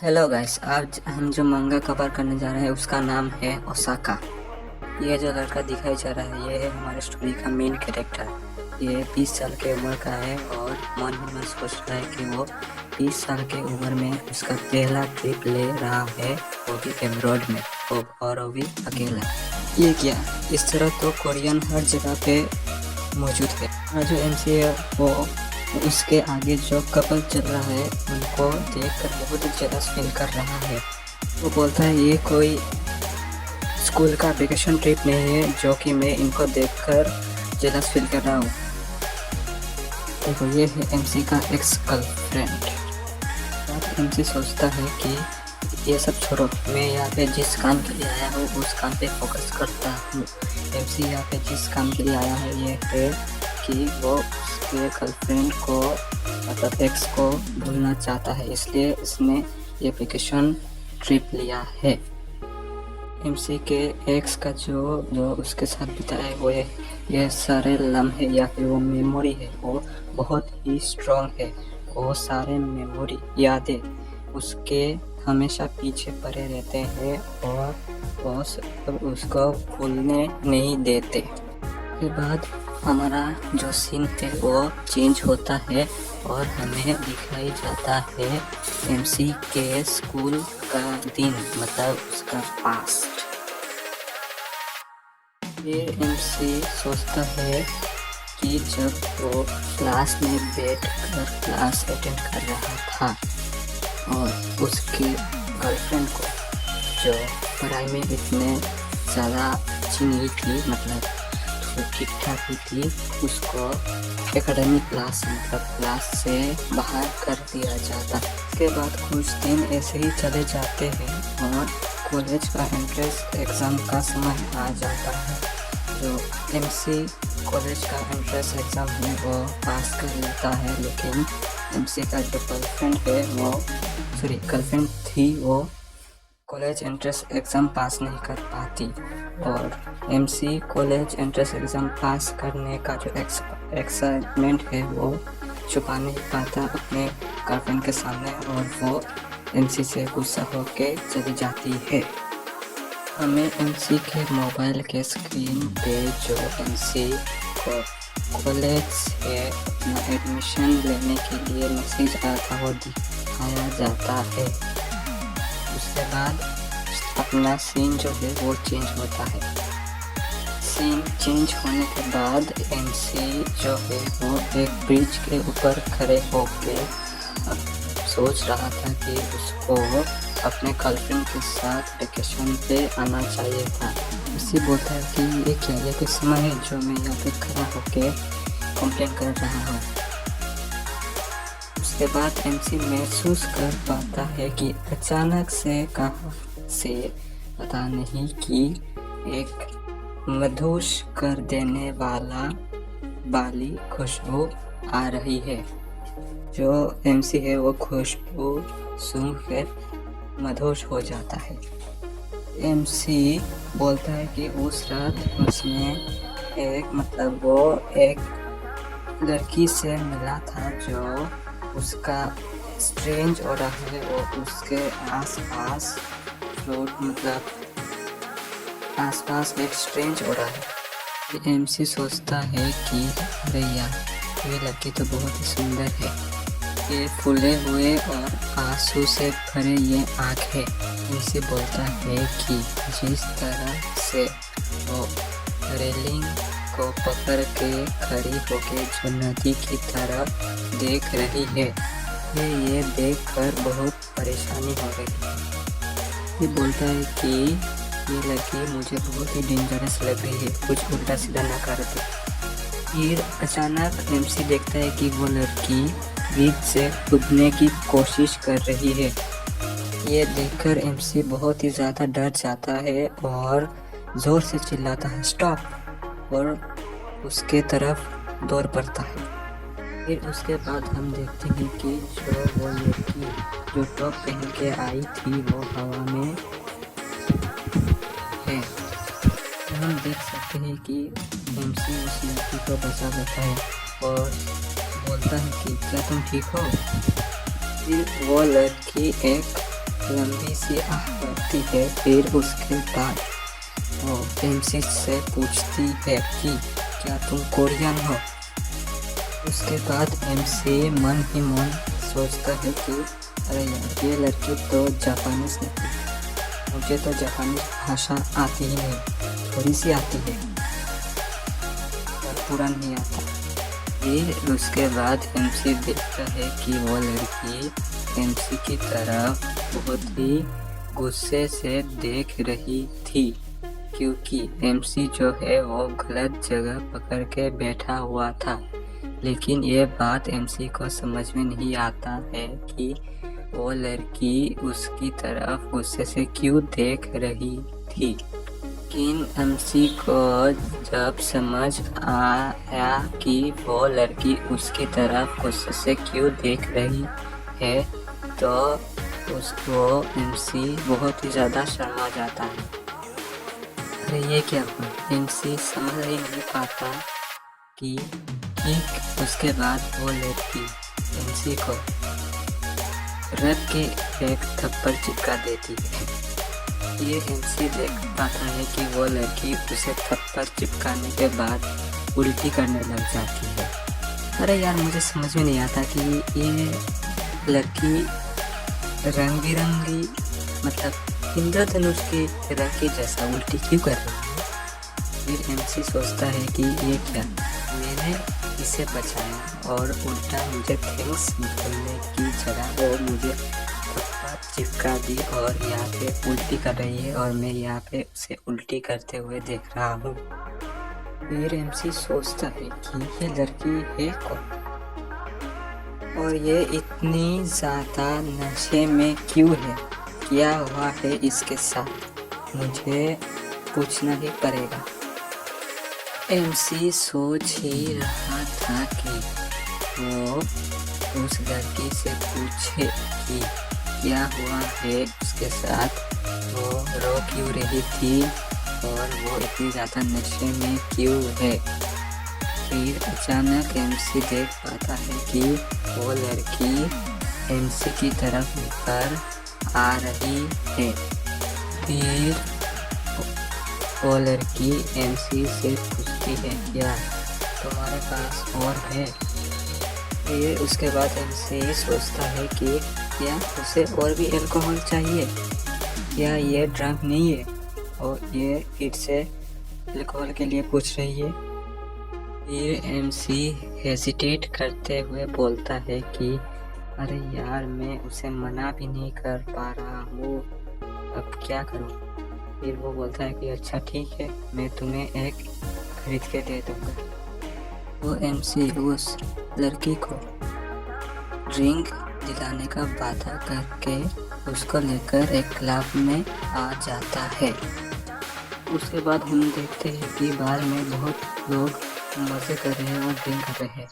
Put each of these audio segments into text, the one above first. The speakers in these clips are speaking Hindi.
हेलो गाइस, आज हम जो मंगा कवर करने जा रहे हैं उसका नाम है ओसाका। ये जो लड़का दिखाई जा रहा है ये है हमारे स्टोरी का मेन कैरेक्टर। ये 20 साल की उम्र का है और मन ही मन सोच रहा है कि वो 20 साल की उम्र में उसका पहला ट्रिप ले रहा है, वो भी एब्रॉड में, और वो भी अकेला। ये क्या, इस तरह तो कोरियन हर जगह पे मौजूद है। और जो एमसी है वो उसके आगे जो कपल चल रहा है उनको देखकर बहुत ही जेलस फील कर रहा है। वो बोलता है ये कोई स्कूल का वेकेशन ट्रिप नहीं है जो कि मैं इनको देखकर जेलस फील कर रहा हूँ। देखो, ये है एमसी का एक्स गर्लफ्रेंड। एमसी सोचता है कि ये सब छोड़ो, मैं यहाँ पे जिस काम के लिए आया हूँ उस काम पे फोकस करता हूँ। एमसी यहाँ पे जिस काम के लिए आया है ये है कि वो उसके गर्लफ्रेंड को, मतलब एक्स को भूलना चाहता है, इसलिए इसने ये वेकेशन ट्रिप लिया है। एमसी के एक्स का जो उसके साथ बिताया है वो ये सारे लम्हे या फिर वो मेमोरी है, वो बहुत ही स्ट्रॉन्ग है। वो सारे मेमोरी यादें उसके हमेशा पीछे पड़े रहते हैं और वो उसको भूलने नहीं देते। के बाद हमारा जो सीन है वो चेंज होता है और हमें दिखाई जाता है एमसी के स्कूल का दिन, मतलब उसका पास्ट। ये एमसी सोचता है कि जब वो क्लास में बैठकर क्लास अटेंड कर रहा था और उसकी गर्लफ्रेंड को, जो पढ़ाई में इतने ज़्यादा अच्छी नहीं थी, मतलब ठीक ठाक ही थी, उसको एकेडमिक क्लास, मतलब क्लास से बाहर कर दिया जाता। इसके बाद कुछ दिन ऐसे ही चले जाते हैं और कॉलेज का एंट्रेंस एग्ज़ाम का समय आ जाता है। जो एमसी कॉलेज का एंट्रेंस एग्ज़ाम है वो पास कर लेता है, लेकिन एमसी का जो गर्लफ्रेंड थी वो कॉलेज एंट्रेंस एग्ज़ाम पास नहीं कर पाती। और MC college entrance exam pass करने का जो एक्साइटमेंट है वो छुपा नहीं पाता अपने गर्लफ्रेंड के सामने, और वो एमसी से गुस्सा होके चली जाती है। हमें एमसी के मोबाइल के स्क्रीन पे जो एमसी को कॉलेज से अपना एडमिशन लेने के लिए मैसेज आया था वो दिखाया जाता है। उसके बाद अपना सीन जो है वो चेंज होता है। सीन चेंज होने के बाद एमसी जो है वो एक ब्रिज के ऊपर खड़े होके सोच रहा था कि उसको अपने गर्लफ्रेंड के साथ वेकेशन पे आना चाहिए था। उसी बोलता है कि ये क्या, ये कोई समय है जो मैं यहाँ पे खड़ा होके कंप्लेन कर रहा हूँ। उसके बाद एमसी महसूस कर पाता है कि अचानक से कहाँ से पता नहीं कि एक मधुश कर देने वाली खुशबू आ रही है। जो एमसी है वो खुशबू सूंघ कर मधुश हो जाता है। एमसी बोलता है कि उस रात उसने वो एक लड़की से मिला था जो उसका स्ट्रेंज हो रहा है और उसके आसपास एक स्ट्रेंज हो रहा है। एमसी सोचता है कि अरे यार, ये लड़की तो बहुत ही सुंदर है, ये फूले हुए और आंसू से भरे ये आँखें। एमसी बोलता है कि जिस तरह से वो रेलिंग को पकड़ के खड़ी होके जो नदी की तरफ देख रही है, ये देखकर बहुत परेशानी हो गई। ये बोलता है कि ये लड़की मुझे बहुत ही डेंजरस लग रही है, कुछ उल्टा सीधा ना कर दे। फिर अचानक एमसी देखता है कि वो लड़की ब्रिज से कूदने की कोशिश कर रही है। ये देखकर एमसी बहुत ही ज़्यादा डर जाता है और ज़ोर से चिल्लाता है स्टॉप, और उसके तरफ दौड़ पड़ता है। फिर उसके बाद हम देखते हैं कि वो लड़की जो टॉप पहन के आई थी वो हवा में है। हम देख सकते हैं कि एमसी उस लड़की को बचा लेता है और बोलता है कि क्या तुम ठीक हो। फिर वो लड़की एक लंबी सी आह भरती है। फिर उसके बाद वो एमसी से पूछती है कि क्या तुम कोरियन हो। उसके बाद एमसी मन ही मन सोचता है कि अरे यार, ये लड़की तो जापानीज निकली, मुझे तो जापानीज भाषा आती ही नहीं, थोड़ी सी आती है और पूरा नहीं आता। फिर उसके बाद एमसी देखता है कि वो लड़की एमसी की तरफ बहुत ही गुस्से से देख रही थी, क्योंकि एमसी जो है वो गलत जगह पकड़ के बैठा हुआ था। लेकिन ये बात एमसी को समझ में नहीं आता है कि वो लड़की उसकी तरफ गुस्से से क्यों देख रही थी। लेकिन एमसी को जब समझ आया कि वो लड़की उसकी तरफ गुस्से से क्यों देख रही है, तो उसको एमसी बहुत ही ज़्यादा शर्मा जाता है। अरे ये क्या हुआ, एमसी समझ ही नहीं पाता कि ठीक उसके बाद वो लड़की एमसी को रख के एक थप्पड़ चिपका देती है। ये एमसी देख पाता है कि वो लड़की उसे थप्पड़ चिपकाने के बाद उल्टी करने लग जाती है। अरे यार, मुझे समझ में नहीं आता कि ये लड़की रंग बिरंगी, मतलब इंद्रधनुष के रंग के जैसा उल्टी क्यों कर रही है। फिर एमसी सोचता है कि ये क्या, मैंने इसे बचाया और उल्टा मुझे थैंक्स बोलने की जगह वो मुझे चिपका दी और यहाँ पे उल्टी कर रही है और मैं यहाँ पे उसे उल्टी करते हुए देख रहा हूँ। फिर एमसी सोचता है कि ये लड़की है कौन और ये इतनी ज़्यादा नशे में क्यों है, क्या हुआ है इसके साथ, मुझे पूछना ही पड़ेगा। एमसी सोच ही रहा था कि वो उस लड़की से पूछे कि क्या हुआ है उसके साथ, वो रो क्यों रही थी और वो इतनी ज़्यादा नशे में क्यों है। फिर अचानक एमसी देख पाता है कि वो लड़की एमसी की तरफ ऊपर आ रही है। फिर वो लड़की एमसी से पूछती है क्या तुम्हारे पास और है। फिर उसके बाद एमसी सोचता है कि क्या उसे और भी अल्कोहल चाहिए, क्या ये ड्रंक नहीं है, और ये फिर से अल्कोहल के लिए पूछ रही है। फिर एमसी हेजिटेट करते हुए बोलता है कि अरे यार, मैं उसे मना भी नहीं कर पा रहा हूँ, अब क्या करूँ। फिर वो बोलता है कि अच्छा ठीक है, मैं तुम्हें एक खरीद के दे दूँगा। वो एमसी उस लड़की को ड्रिंक दिलाने का वादा करके उसको लेकर एक क्लब में आ जाता है। उसके बाद हम देखते हैं कि बार में बहुत लोग मज़े कर रहे हैं और ड्रिंक कर रहे हैं।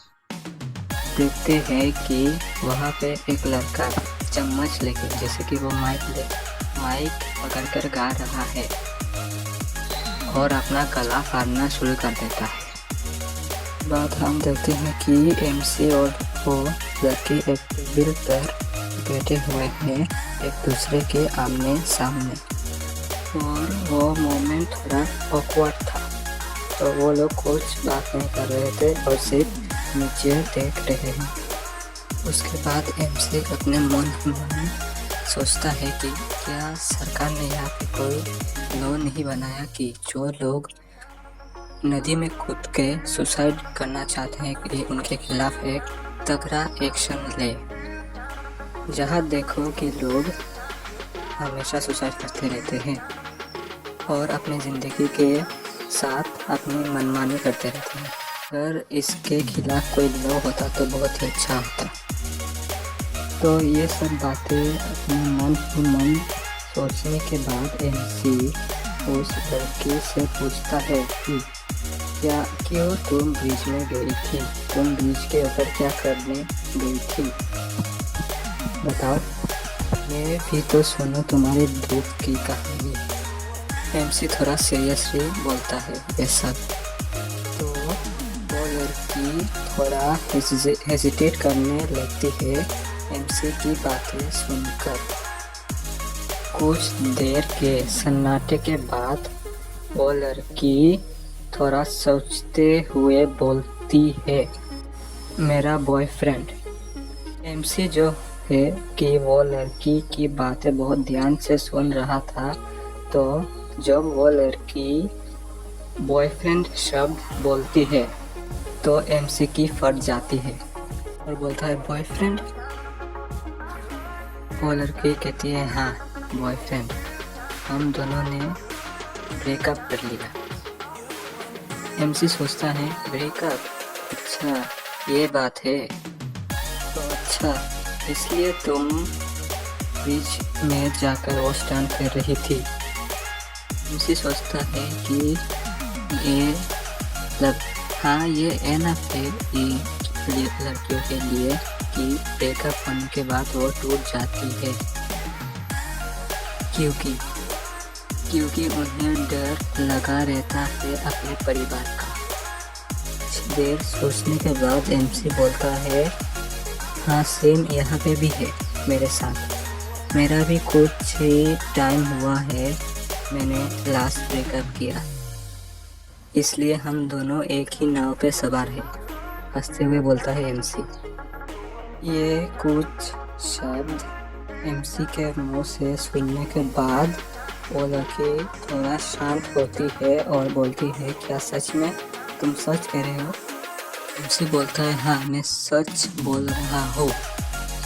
देखते हैं कि वहाँ पे एक लड़का चम्मच लेके, जैसे कि वो माइक पकड़कर गा रहा है और अपना गला फाड़ना शुरू कर देता है। बाद हम देखते हैं कि एमसी और वो लड़की एक टेबल पर बैठे हुए हैं एक दूसरे के आमने सामने, और वो मोमेंट थोड़ा ऑकवर्ड था, तो वो लोग कुछ बात नहीं कर रहे थे और सिर्फ नीचे देख रहे हैं। उसके बाद एमसी अपने मन ही मन सोचता है कि क्या सरकार ने यहाँ पे कोई लॉ नहीं बनाया कि जो लोग नदी में कूद के सुसाइड करना चाहते हैं कि उनके खिलाफ एक तगड़ा एक्शन ले। जहाँ देखो कि लोग हमेशा सुसाइड करते रहते हैं और अपनी ज़िंदगी के साथ अपनी मनमानी करते रहते हैं। अगर इसके खिलाफ कोई लॉ होता तो बहुत ही अच्छा होता। तो ये सब बातें अपने मन ही मन सोचने के बाद एमसी उस लड़की से पूछता है कि क्या क्यों तुम ब्रिज में गई थी, तुम ब्रिज के ऊपर क्या करने गई थी, बताओ, मैं भी तो सुनो तुम्हारे दुख की कहानी। एमसी थोड़ा सीरियसली बोलता है ये सब। तो वो लड़की थोड़ा हेजिटेट करने लगती है एमसी की बातें सुनकर। कुछ देर के सन्नाटे के बाद वो लड़की थोड़ा सोचते हुए बोलती है, मेरा बॉयफ्रेंड। एमसी जो है कि वो लड़की की बातें बहुत ध्यान से सुन रहा था, तो जब वो लड़की बॉयफ्रेंड शब्द बोलती है तो एमसी की फट जाती है और बोलता है, बॉयफ्रेंड। वो लड़की कहती है, हाँ बॉयफ्रेंड, हम दोनों ने ब्रेकअप कर लिया। एमसी सोचता है, ब्रेकअप? अच्छा ये बात है, तो अच्छा इसलिए तुम बीच में जाकर वो स्टंट कर रही थी। एमसी सोचता है कि हाँ ये एनफ है लड़कियों के लिए कि ब्रेकअप होने के बाद वो टूट जाती है, क्योंकि उन्हें डर लगा रहता है अपने परिवार का। कुछ देर सोचने के बाद एमसी बोलता है, हाँ सेम यहाँ पे भी है मेरे साथ। मेरा भी कुछ ही टाइम हुआ है मैंने लास्ट ब्रेकअप किया, इसलिए हम दोनों एक ही नाव पे सवार हैं, हंसते हुए बोलता है एमसी। ये कुछ शब्द एमसी के मुंह से सुनने के बाद वो लड़की थोड़ा शांत होती है और बोलती है, क्या सच में तुम सच कह रहे हो? एमसी बोलता है, हाँ मैं सच बोल रहा हूँ।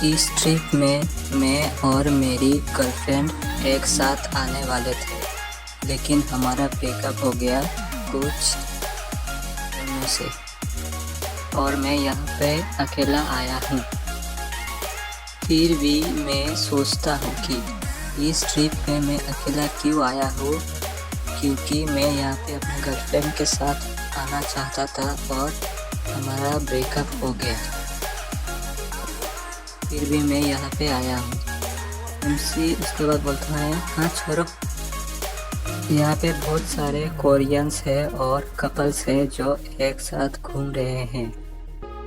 इस ट्रिप में मैं और मेरी गर्लफ्रेंड एक साथ आने वाले थे, लेकिन हमारा ब्रेकअप हो गया कुछ दिनों से और मैं यहाँ पे अकेला आया हूँ। फिर भी मैं सोचता हूँ कि इस ट्रिप पे मैं अकेला क्यों आया हूँ, क्योंकि मैं यहाँ पे अपने गर्लफ्रेंड के साथ आना चाहता था और हमारा ब्रेकअप हो गया। फिर भी मैं यहाँ पे आया हूँ। एमसी उसके बाद बोलता है, हाँ छोड़ो, यहाँ पे बहुत सारे कोरियंस है और कपल्स है जो एक साथ घूम रहे हैं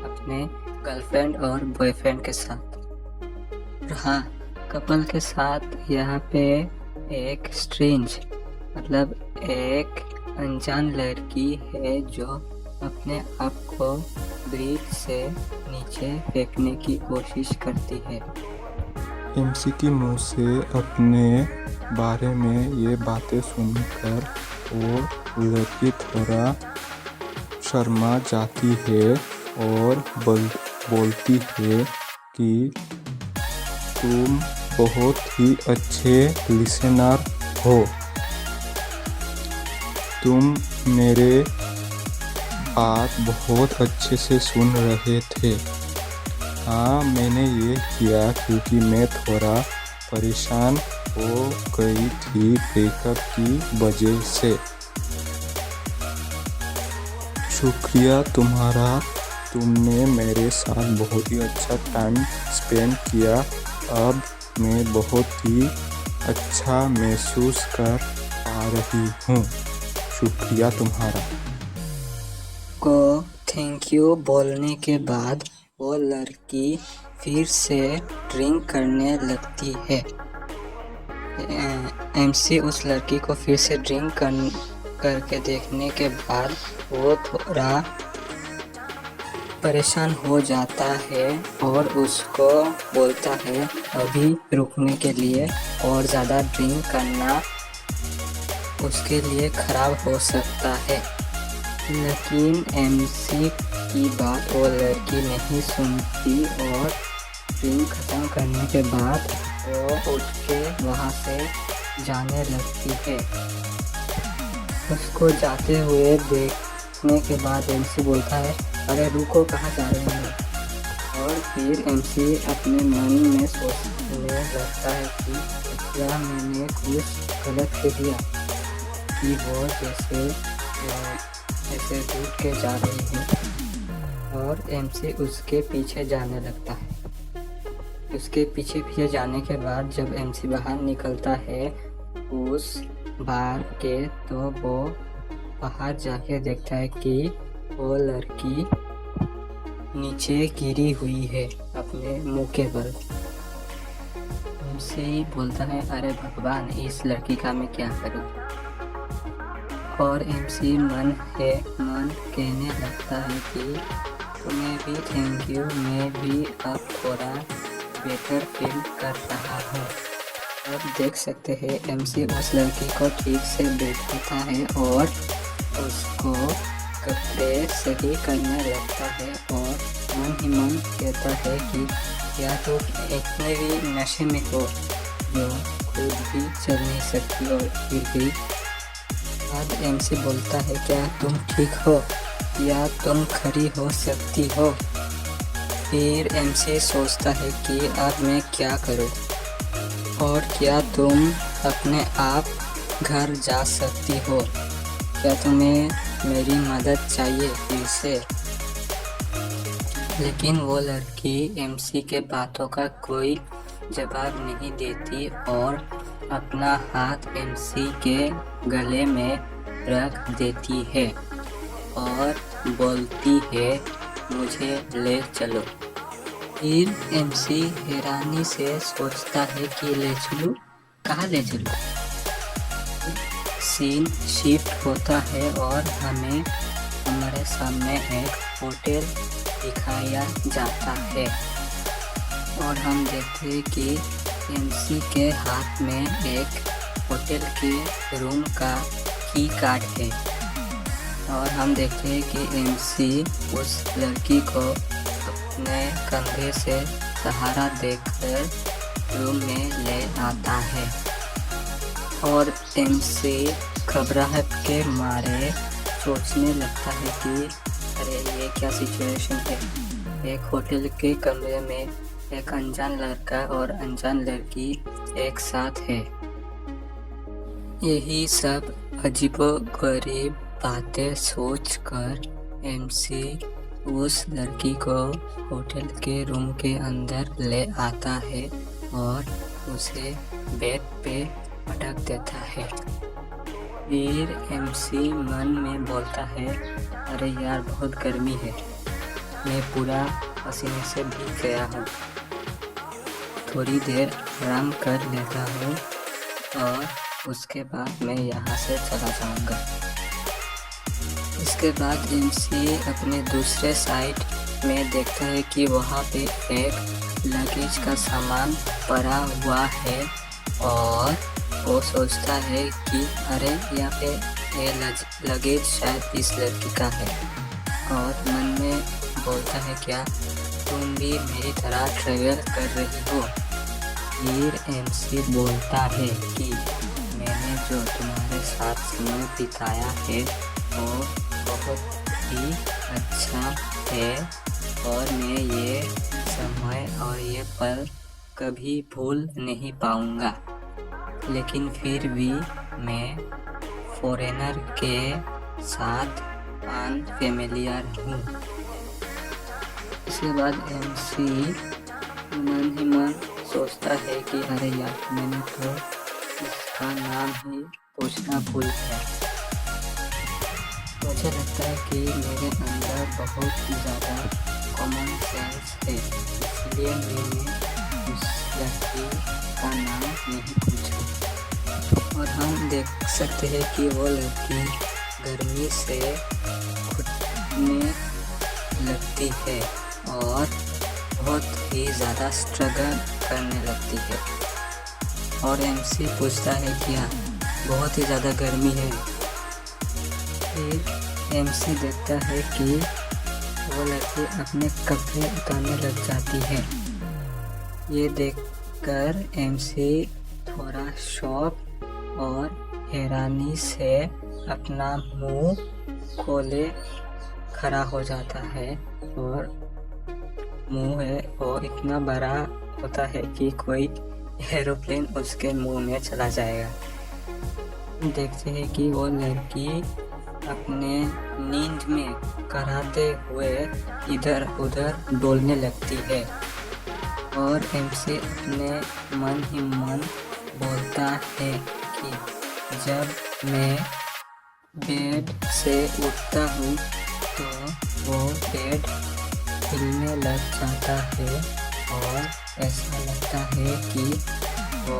अपने गर्लफ्रेंड और बॉयफ्रेंड के साथ। हाँ कपल के साथ यहाँ पे एक स्ट्रेंज मतलब एक अनजान लड़की है जो अपने आप को ब्रिज से नीचे फेंकने की कोशिश करती है। एमसी के मुंह से अपने बारे में ये बातें सुनकर वो लड़की थोड़ा शर्मा जाती है और बोलती है कि तुम बहुत ही अच्छे लिसनर हो, तुम मेरे बात बहुत अच्छे से सुन रहे थे। हाँ मैंने ये किया क्योंकि मैं थोड़ा परेशान हो गई थी ब्रेकअप की वजह से। शुक्रिया तुम्हारा, तुमने मेरे साथ बहुत ही अच्छा टाइम स्पेंड किया। अब मैं बहुत ही अच्छा महसूस कर पा रही हूँ। शुक्रिया तुम्हारा। को थैंक यू बोलने के बाद वो लड़की फिर से ड्रिंक करने लगती है। एमसी उस लड़की को फिर से ड्रिंक करके देखने के बाद वो थोड़ा परेशान हो जाता है और उसको बोलता है अभी रुकने के लिए, और ज़्यादा ड्रिंक करना उसके लिए ख़राब हो सकता है। लेकिन एमसी की बात वो लड़की नहीं सुनती और ड्रिंक ख़त्म करने के बाद वो उठ के वहाँ से जाने लगती है। उसको जाते हुए देखने के बाद एमसी बोलता है, अरे रुको, कहाँ जा रहे हैं? और फिर एमसी अपने मन में सोचने लगता है कि क्या मैंने कुछ गलत कर दिया कि वो ऐसे टूट के जा रही है। और एमसी उसके पीछे जाने लगता है। उसके पीछे जाने के बाद जब एमसी बाहर निकलता है उस बार के, तो वो बाहर जाके देखता है कि वो लड़की नीचे गिरी हुई है अपने मुंह के बल। एमसी बोलता है अरे भगवान इस लड़की का मैं क्या करूं। और एमसी मन कहने लगता है कि तुम्हें भी थैंक यू, मैं भी अब थोड़ा बेटर फील कर रहा हूँ। अब देख सकते हैं एमसी उस लड़की को ठीक से बैठाता है और उसको कपड़े सही करने लगता है और मन ही मन कहता है कि क्या तुम इतने भी नशे में हो जो खुद भी चल नहीं सकती और फिर भी। बाद एमसी बोलता है क्या तुम ठीक हो या तुम खड़ी हो सकती हो। फिर एमसी सोचता है कि अब मैं क्या करूं और क्या तुम अपने आप घर जा सकती हो, क्या तुम्हें मेरी मदद चाहिए फिर से। लेकिन वो लड़की एमसी के बातों का कोई जवाब नहीं देती और अपना हाथ एमसी के गले में रख देती है और बोलती है मुझे ले चलो। फिर एमसी हैरानी से सोचता है कि ले चलूं, कहाँ ले चलूं। सीन शिफ्ट होता है और हमें हमारे सामने एक होटल दिखाया जाता है और हम देखते हैं कि एमसी के हाथ में एक होटल के रूम का की कार्ड है और हम देखते हैं कि एमसी उस लड़की को अपने कंधे से सहारा देकर रूम में ले आता है और एमसी घबराहट के मारे सोचने लगता है कि अरे ये क्या सिचुएशन है। एक होटल के कमरे में एक अनजान लड़का और अनजान लड़की एक साथ है। यही सब अजीबोगरीब बातें सोचकर एमसी उस लड़की को होटल के रूम के अंदर ले आता है और उसे बेड पे पटक देता है। फिर एमसी मन में बोलता है अरे यार बहुत गर्मी है, मैं पूरा पसीने से भीग गया हूँ, थोड़ी देर आराम कर लेता हूँ और उसके बाद मैं यहाँ से चला जाऊँगा। इसके बाद एमसी अपने दूसरे साइड में देखता है कि वहाँ पे एक लगेज का सामान पड़ा हुआ है और वो सोचता है कि अरे यहाँ पे ये लगेज शायद इस लड़की का है और मन में बोलता है क्या तुम भी मेरी तरह ट्रैवल कर रही हो। फिर एमसी बोलता है कि मैंने जो तुम्हारे साथ समय बिताया है वो बहुत ही अच्छा है और मैं ये समय और ये पल कभी भूल नहीं पाऊँगा, लेकिन फिर भी मैं फॉरेनर के साथ अनफेमिलियर हूँ। इसके बाद एमसी मन ही मन सोचता है कि अरे यार मैंने तो इसका नाम ही पूछना भूल गया। मुझे लगता है कि मेरे अंदर बहुत ही ज़्यादा कॉमन सेंस है, इसलिए मैंने उस लड़की का नाम नहीं पूछा। और हम देख सकते हैं कि वो लड़की गर्मी से घुटने लगती है और बहुत ही ज़्यादा स्ट्रगल करने लगती है और एमसी पूछता है क्या बहुत ही ज़्यादा गर्मी है। फिर एमसी देखता है कि वो लड़की अपने कपड़े उतारने लग जाती है। ये देखकर एमसी थोड़ा शॉक और हैरानी से अपना मुंह खोले खड़ा हो जाता है और मुंह है वो इतना बड़ा होता है कि कोई एरोप्लेन उसके मुंह में चला जाएगा। देखते हैं कि वो लड़की अपने नींद में कराते हुए इधर उधर डोलने लगती है और एमसी अपने मन ही मन बोलता है कि जब मैं बेड से उठता हूँ तो वो बेड हिलने लग जाता है और ऐसा लगता है कि वो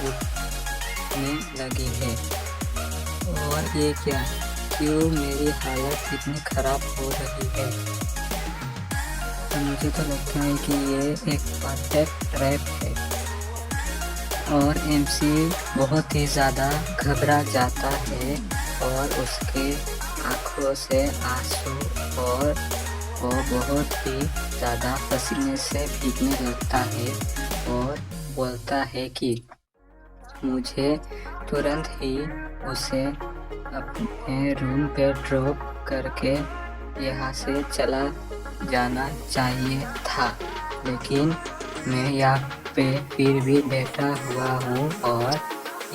उठने लगी है। और ये क्या, क्यों मेरी हालत इतनी ख़राब हो रही है? तो मुझे तो लगता है कि ये एक परफेक्ट ट्रैप है। और एमसी बहुत ही ज़्यादा घबरा जाता है और उसके आँखों से आंसू और वो बहुत ही ज़्यादा पसीने से भीगने लगता है और बोलता है कि मुझे तुरंत ही उसे अपने रूम पे ड्रॉप करके यहाँ से चला जाना चाहिए था, लेकिन मैं यहाँ पे फिर भी बैठा हुआ हूँ और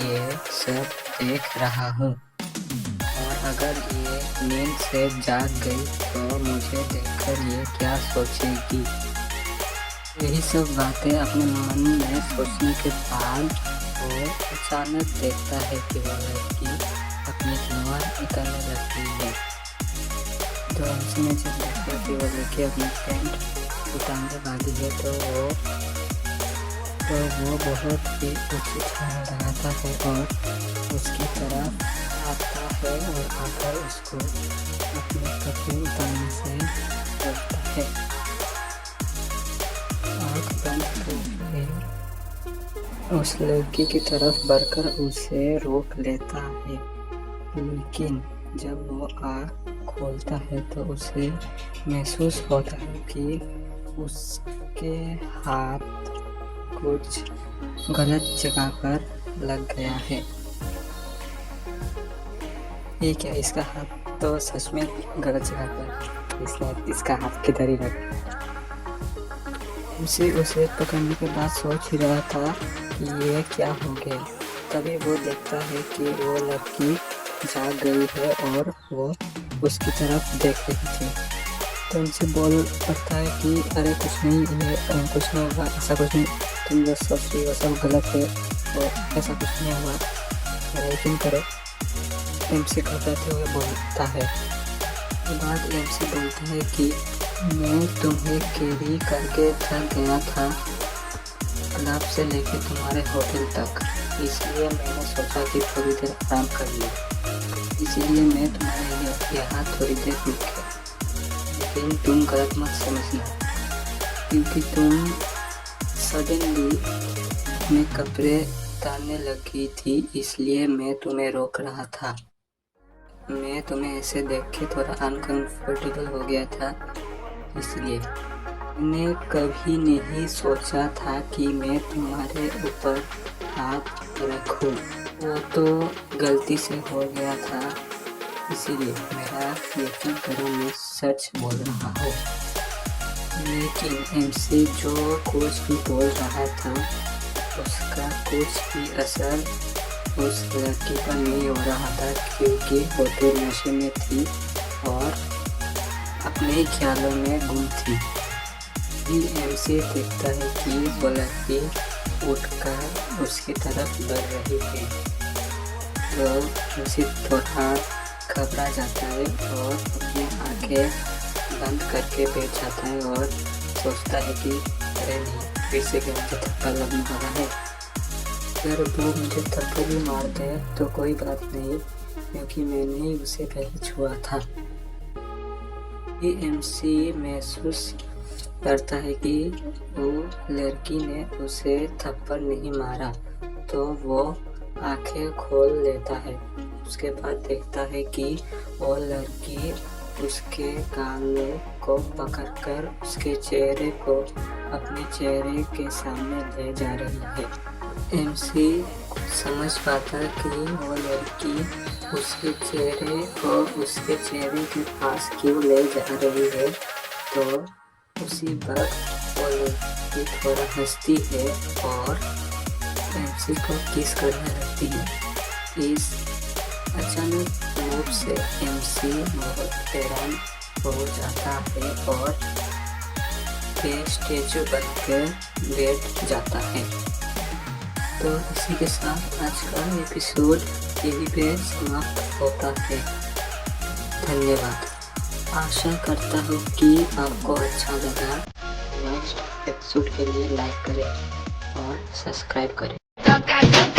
ये सब देख रहा हूँ। और अगर ये नींद से जाग गई तो मुझे देखकर ये क्या सोचेगी? यही सब बातें अपने मन में सोचने के बाद वो अचानक देखता है कि वो लड़की अपनी धुआं निकलने लगती है। तो एमसी ने जब देखा कि वो लड़की अपनी पैंट उतारने वाली है तो वो बहुत ही उचित खाना लगाता है और उसकी तरफ आता है और आकर उसको अपने कपड़े उतारने से रोकता है। आँख बंद करके उस लड़की की तरफ बढ़कर उसे रोक लेता है, लेकिन जब वो आँख खोलता है तो उसे महसूस होता है कि उसके हाथ कुछ गलत जगह पर लग गया है। ये क्या, इसका हाथ तो सच में गलत जगह पर, इसका हाथ किधर ही लग गया। एमसी उसे पकड़ने के बाद सोच ही रहा था कि ये क्या हो गया। तभी वो देखता है कि वो लड़की जाग गई है और वो उसकी तरफ देख रही थी। तो उनसे बोल पड़ता है कि अरे कुछ नहीं, ये कुछ नहीं हुआ, ऐसा कुछ नहीं, तुम जो सोच रही हो सब गलत है और ऐसा कुछ नहीं हुआ, लेकिन करो। एमसी घबराते हुए बोलता है। उसके बाद एमसी बोलता है कि मैं तुम्हें कैरी करके थक गया था क्लब से लेके तुम्हारे होटल तक, इसलिए मैंने सोचा कि थोड़ी देर आराम कर लूँ, इसीलिए मैं तुम्हारे यहाँ थोड़ी देर रुक गया। लेकिन तुम गलत मत समझना, क्योंकि तुम सडनली अपने कपड़े उतारने लगी थी, इसलिए मैं तुम्हें रोक रहा था। मैं तुम्हें ऐसे देख के थोड़ा अनकंफर्टेबल हो गया था, इसलिए मैंने कभी नहीं सोचा था कि मैं तुम्हारे ऊपर हाथ रखूं। वो तो गलती से हो गया था, इसीलिए मेरा यकीन करो, मैं सच बोल रहा हूँ। लेकिन एमसी जो कुछ भी बोल रहा था उसका कुछ भी असर उस लड़की पर नहीं हो रहा था, क्योंकि वो तो नशे में थी और अपने ख्यालों में गुम थी। एमसी देखता है कि वो लड़की उठकर उसकी तरफ बढ़ रही है, तो एमसी थोड़ा घबरा जाता है और अपनी आंखें बंद करके बैठ जाता है और सोचता है कि अरे नहीं, फिर से क्या मुझे थप्पड़ लगने वाला है। अगर वो मुझे थप्पड़ भी मार दे तो कोई बात नहीं, क्योंकि मैंने ही उसे पहले छुआ था। ये एमसी महसूस करता है कि वो लड़की ने उसे थप्पड़ नहीं मारा, तो वो आंखें खोल लेता है। उसके बाद देखता है कि वो लड़की उसके गालों को पकड़कर उसके चेहरे को अपने चेहरे के सामने ले जा रही है। एमसी समझ पाता कि वो लड़की उसके चेहरे को उसके चेहरे के पास क्यों ले जा रही है, तो उसी वक्त वो लड़की थोड़ा हंसती है और एमसी को किस करने लगती है। इस अचानक रूप से एमसी बहुत हैरान हो जाता है और स्टेचू बनकर बैठ जाता है। तो इसी के साथ आज का एपिसोड यहीं पे समाप्त होता है। धन्यवाद। आशा करता हूँ कि आपको अच्छा लगा। नेक्स्ट एपिसोड के लिए लाइक करें और सब्सक्राइब करें। up that